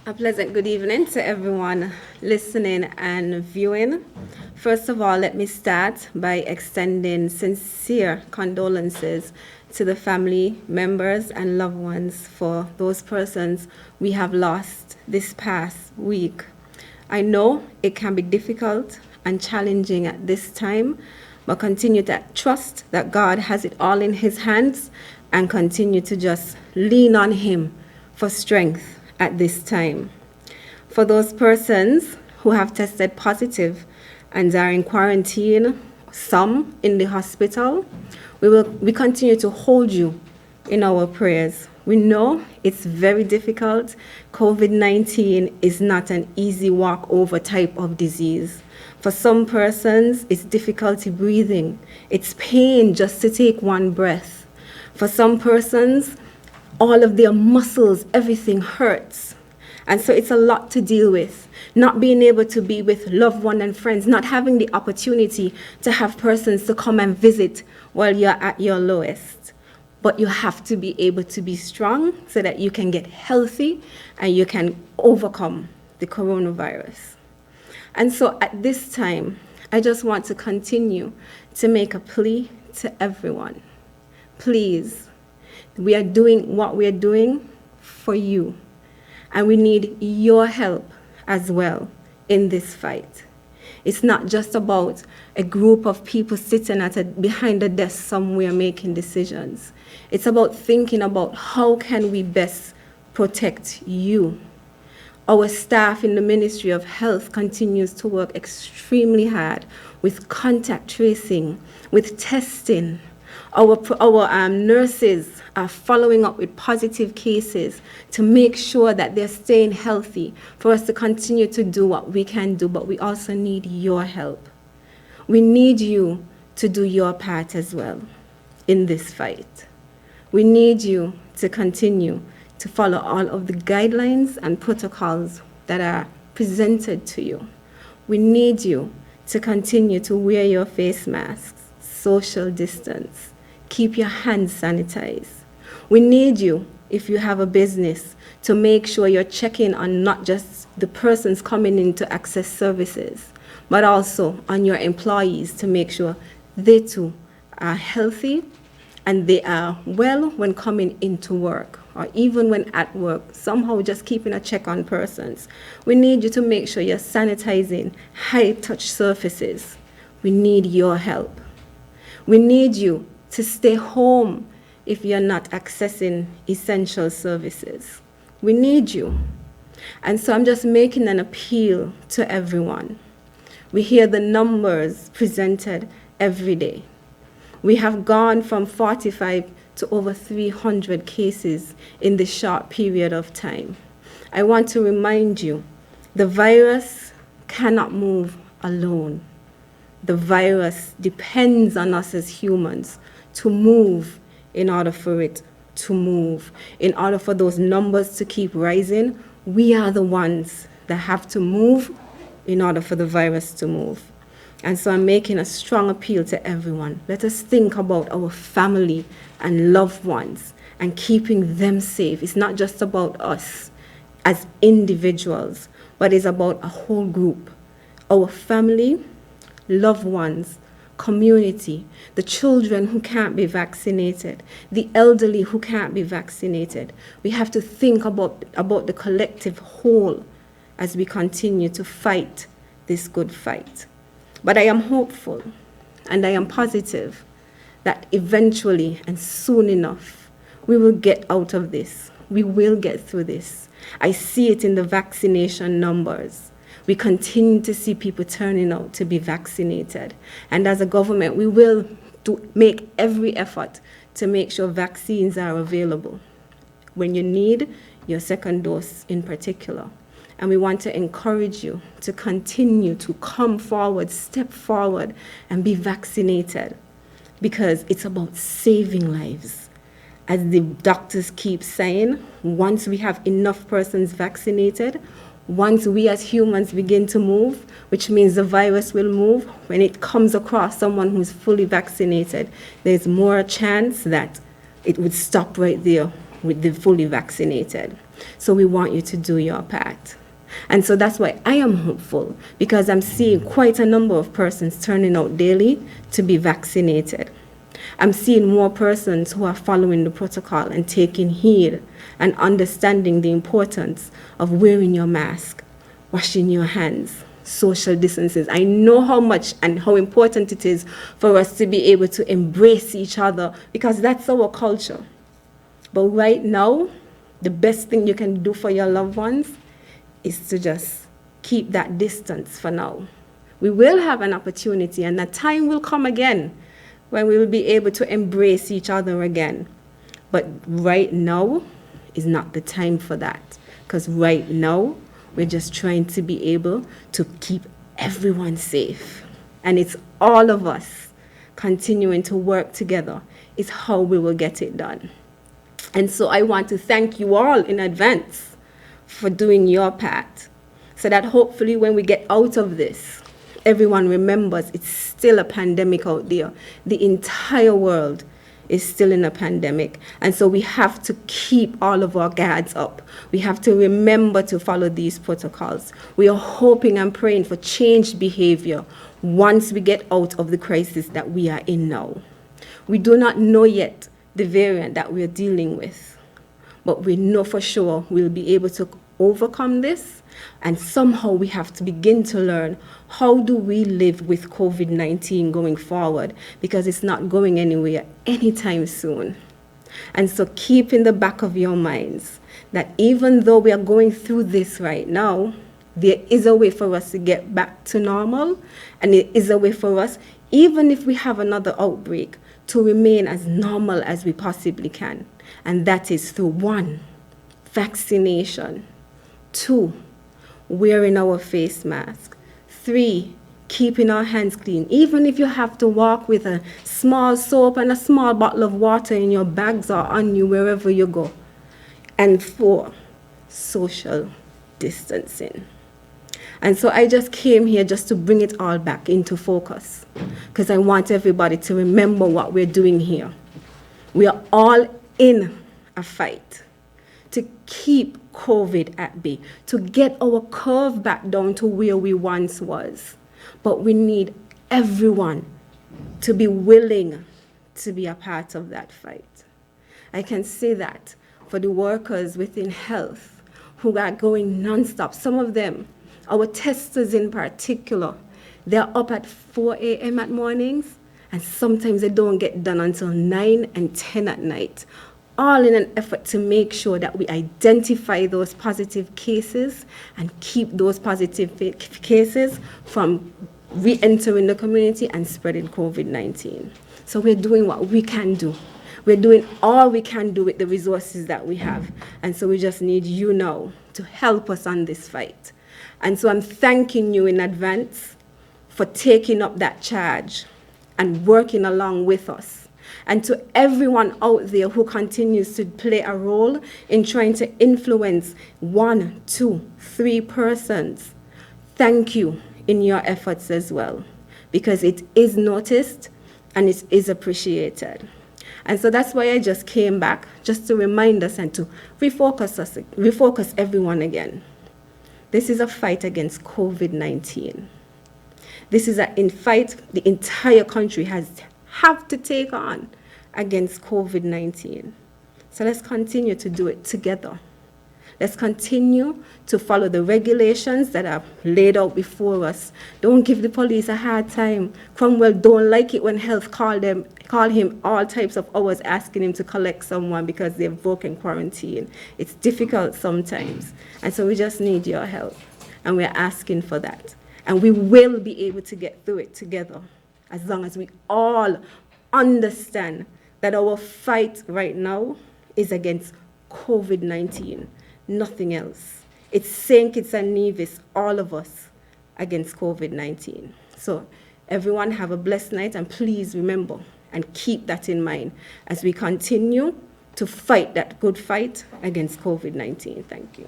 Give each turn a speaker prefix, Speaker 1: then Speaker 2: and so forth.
Speaker 1: A pleasant good evening to everyone listening and viewing. First of all, let me start by extending sincere condolences to the family members and loved ones for those persons we have lost this past week. I know it can be difficult and challenging at this time, but continue to trust that God has it all in His hands and continue to just lean on Him for strength at this time. For those persons who have tested positive and are in quarantine, some in the hospital, we continue to hold you in our prayers. We know it's very difficult. COVID-19 is not an easy walk over type of disease. For some persons, it's difficulty breathing. It's pain just to take one breath. For some persons, all of their muscles, everything hurts. And so it's a lot to deal with. Not being able to be with loved ones and friends, not having the opportunity to have persons to come and visit while you're at your lowest. But you have to be able to be strong so that you can get healthy and you can overcome the coronavirus. And so at this time, I just want to continue to make a plea to everyone. Please, we are doing what we are doing for you, and we need your help as well in this fight. It's not just about a group of people sitting behind a desk somewhere making decisions. It's about thinking about how can we best protect you. Our staff in the Ministry of Health continues to work extremely hard with contact tracing, with testing. Our nurses are following up with positive cases to make sure that they're staying healthy for us to continue to do what we can do, but we also need your help. We need you to do your part as well in this fight. We need you to continue to follow all of the guidelines and protocols that are presented to you. We need you to continue to wear your face masks, social distance, keep your hands sanitized. We need you, if you have a business, to make sure you're checking on not just the persons coming in to access services, but also on your employees to make sure they too are healthy and they are well when coming into work, or even when at work, somehow just keeping a check on persons. We need you to make sure you're sanitizing high-touch surfaces. We need your help. We need you to stay home if you're not accessing essential services. We need you. And so I'm just making an appeal to everyone. We hear the numbers presented every day. We have gone from 45 to over 300 cases in this short period of time. I want to remind you, the virus cannot move alone. The virus depends on us as humans to move in order for it to move. In order for those numbers to keep rising, we are the ones that have to move in order for the virus to move. And so I'm making a strong appeal to everyone. Let us think about our family and loved ones and keeping them safe. It's not just about us as individuals, but it's about a whole group. Our family, loved ones, community, the children who can't be vaccinated, the elderly who can't be vaccinated. We have to think about the collective whole as we continue to fight this good fight. But I am hopeful and I am positive that eventually and soon enough, we will get out of this. We will get through this. I see it in the vaccination numbers. We continue to see people turning out to be vaccinated. And as a government, we will make every effort to make sure vaccines are available when you need your second dose in particular. And we want to encourage you to continue to come forward, step forward, and be vaccinated, because it's about saving lives. As the doctors keep saying, once we have enough persons vaccinated, once we as humans begin to move, which means the virus will move, when it comes across someone who's fully vaccinated, there's more chance that it would stop right there with the fully vaccinated. So we want you to do your part. And so that's why I am hopeful, because I'm seeing quite a number of persons turning out daily to be vaccinated. I'm seeing more persons who are following the protocol and taking heed and understanding the importance of wearing your mask, washing your hands, social distances. I know how much and how important it is for us to be able to embrace each other, because that's our culture. But right now, the best thing you can do for your loved ones is to just keep that distance for now. We will have an opportunity, and that time will come again when we will be able to embrace each other again. But right now is not the time for that, because right now we're just trying to be able to keep everyone safe. And it's all of us continuing to work together is how we will get it done. And so I want to thank you all in advance for doing your part, so that hopefully when we get out of this, everyone remembers it's still a pandemic out there. The entire world is still in a pandemic. And so we have to keep all of our guards up. We have to remember to follow these protocols. We are hoping and praying for changed behavior once we get out of the crisis that we are in now. We do not know yet the variant that we're dealing with, but we know for sure we'll be able to overcome this. And somehow we have to begin to learn, how do we live with COVID-19 going forward? Because it's not going anywhere anytime soon. And so keep in the back of your minds that even though we are going through this right now, there is a way for us to get back to normal. And there is a way for us, even if we have another outbreak, to remain as normal as we possibly can. And that is through 1, vaccination, 2, wearing our face mask, 3, keeping our hands clean, even if you have to walk with a small soap and a small bottle of water in your bags or on you wherever you go, and 4, social distancing. And so I just came here just to bring it all back into focus, because I want everybody to remember what we're doing here. We are all in a fight to keep COVID at bay, to get our curve back down to where we once was. But we need everyone to be willing to be a part of that fight. I can say that for the workers within health who are going nonstop. Some of them, our testers in particular, they're up at 4 a.m. at mornings, and sometimes they don't get done until 9 and 10 at night, all in an effort to make sure that we identify those positive cases and keep those positive cases from re-entering the community and spreading COVID-19. So we're doing what we can do. We're doing all we can do with the resources that we have. And so we just need you now to help us on this fight. And so I'm thanking you in advance for taking up that charge and working along with us. And to everyone out there who continues to play a role in trying to influence 1, 2, 3 persons, thank you in your efforts as well, because it is noticed and it is appreciated. And so that's why I just came back, just to remind us and to refocus everyone again. This is a fight against COVID-19. This is a fight the entire country have to take on against COVID-19. So let's continue to do it together. Let's continue to follow the regulations that are laid out before us. Don't give the police a hard time. Cromwell don't like it when health call him all types of hours asking him to collect someone because they've broken quarantine. It's difficult sometimes. And so we just need your help. And we're asking for that. And we will be able to get through it together, as long as we all understand that our fight right now is against COVID-19, nothing else. It's St. Kitts and Nevis, all of us, against COVID-19. So everyone have a blessed night, and please remember and keep that in mind as we continue to fight that good fight against COVID-19. Thank you.